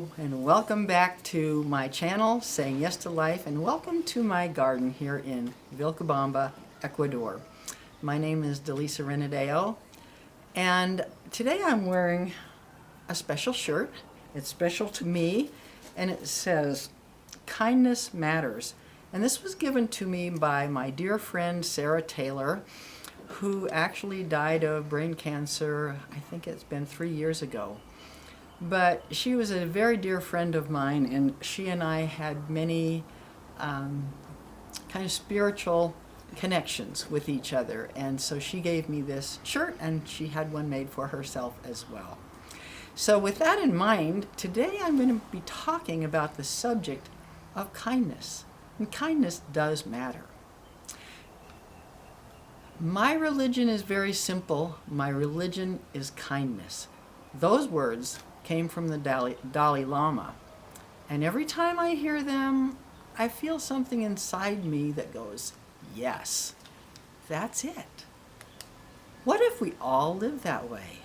Hello and welcome back to my channel, Saying Yes to Life, and welcome to my garden here in Vilcabamba, Ecuador. My name is Delisa Renideo, and today I'm wearing a special shirt. It's special to me, and it says, "Kindness Matters." And this was given to me by my dear friend Sarah Taylor, who actually died of brain cancer, I think it's been 3 years ago. But she was a very dear friend of mine, and she and I had many kind of spiritual connections with each other. And so she gave me this shirt, and she had one made for herself as well. So with that in mind, today I'm going to be talking about the subject of kindness. And kindness does matter. My religion is very simple. My religion is kindness. Those words came from the Dalai Lama. And every time I hear them, I feel something inside me that goes, yes, that's it. What if we all lived that way?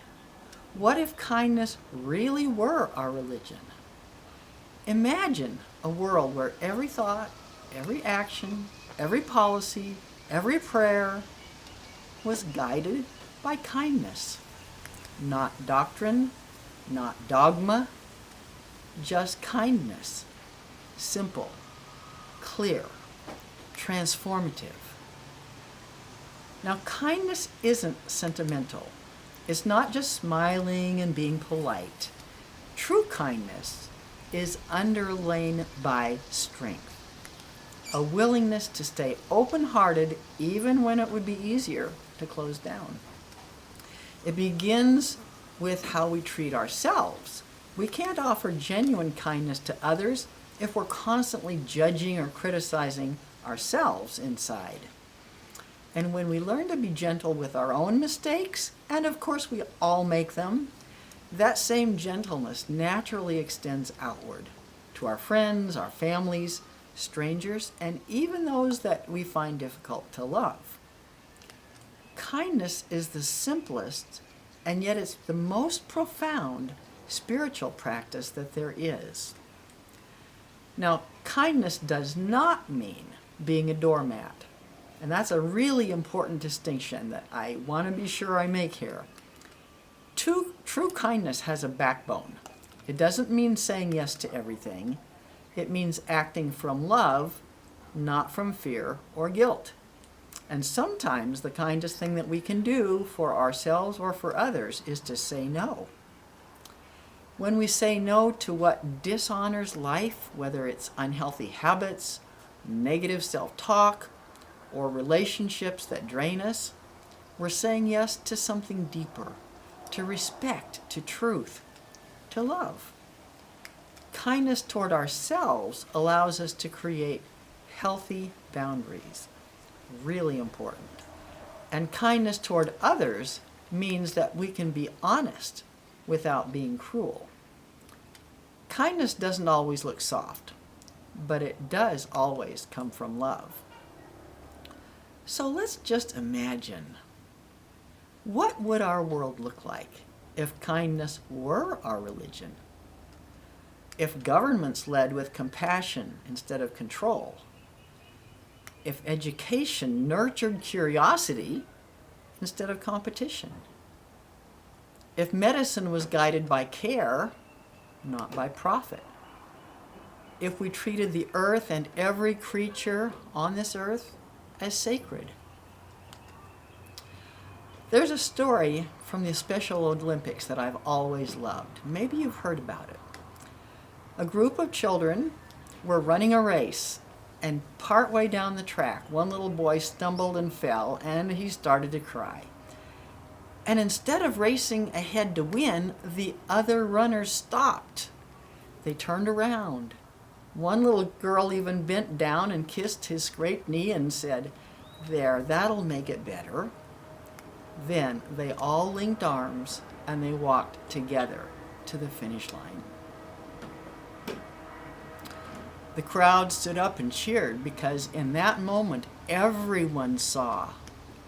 What if kindness really were our religion? Imagine a world where every thought, every action, every policy, every prayer was guided by kindness. Not doctrine, not dogma, just kindness. Simple, clear, transformative. Now, kindness isn't sentimental. It's not just smiling and being polite. True kindness is underlain by strength. A willingness to stay open-hearted even when it would be easier to close down. It begins with how we treat ourselves. We can't offer genuine kindness to others if we're constantly judging or criticizing ourselves inside. And when we learn to be gentle with our own mistakes, and of course we all make them, that same gentleness naturally extends outward to our friends, our families, strangers, and even those that we find difficult to love. Kindness is the simplest, and yet it's the most profound spiritual practice that there is. Now, kindness does not mean being a doormat. And that's a really important distinction that I want to be sure I make here. True kindness has a backbone. It doesn't mean saying yes to everything. It means acting from love, not from fear or guilt. And sometimes the kindest thing that we can do for ourselves or for others is to say no. When we say no to what dishonors life, whether it's unhealthy habits, negative self-talk, or relationships that drain us, we're saying yes to something deeper, to respect, to truth, to love. Kindness toward ourselves allows us to create healthy boundaries. Really important. And kindness toward others means that we can be honest without being cruel. Kindness doesn't always look soft, but it does always come from love. So let's just imagine, what would our world look like if kindness were our religion? If governments led with compassion instead of control? If education nurtured curiosity instead of competition? If medicine was guided by care, not by profit? If we treated the earth and every creature on this earth as sacred? There's a story from the Special Olympics that I've always loved. Maybe you've heard about it. A group of children were running a race, and partway down the track, one little boy stumbled and fell, and he started to cry. And instead of racing ahead to win, the other runners stopped. They turned around. One little girl even bent down and kissed his scraped knee and said, "There, that'll make it better." Then they all linked arms and they walked together to the finish line. The crowd stood up and cheered because in that moment, everyone saw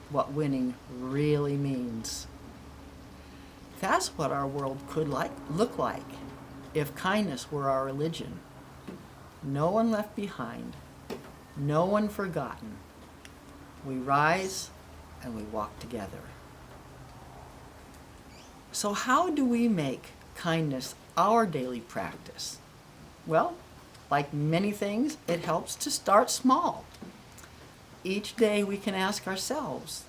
what winning really means. That's what our world could look like if kindness were our religion. No one left behind, no one forgotten. We rise and we walk together. So how do we make kindness our daily practice? Well, like many things, it helps to start small. Each day we can ask ourselves,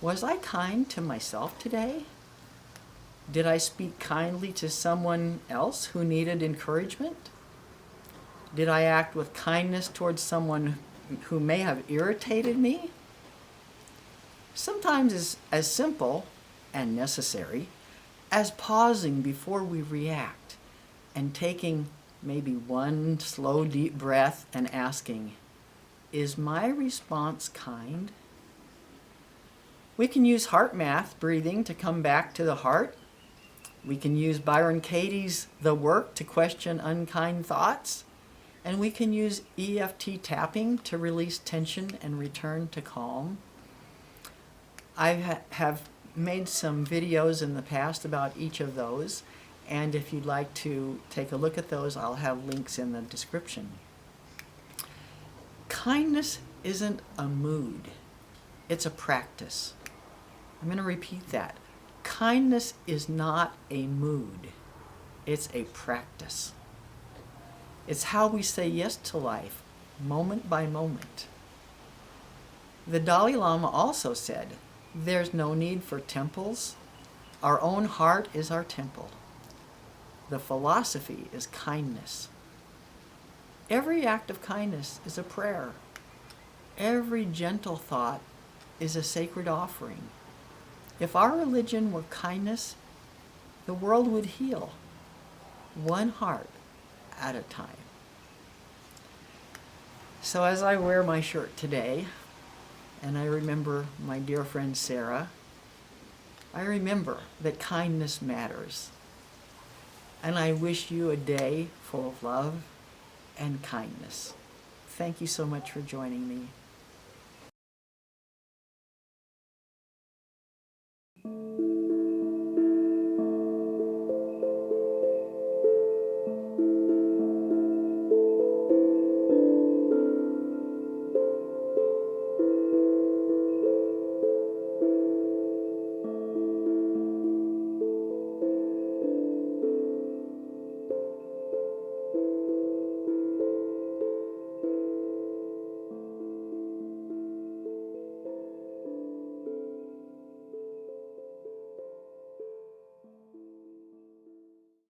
was I kind to myself today? Did I speak kindly to someone else who needed encouragement? Did I act with kindness towards someone who may have irritated me? Sometimes it's as simple and necessary as pausing before we react and taking maybe one slow, deep breath and asking, is my response kind? We can use heart math breathing to come back to the heart. We can use Byron Katie's The Work to question unkind thoughts. And we can use EFT tapping to release tension and return to calm. I have made some videos in the past about each of those. And if you'd like to take a look at those, I'll have links in the description. Kindness isn't a mood. It's a practice. I'm going to repeat that. Kindness is not a mood. It's a practice. It's how we say yes to life, moment by moment. The Dalai Lama also said, there's no need for temples. Our own heart is our temple. The philosophy is kindness. Every act of kindness is a prayer. Every gentle thought is a sacred offering. If our religion were kindness, the world would heal, one heart at a time. So as I wear my shirt today, and I remember my dear friend Sarah, I remember that kindness matters. And I wish you a day full of love and kindness. Thank you so much for joining me.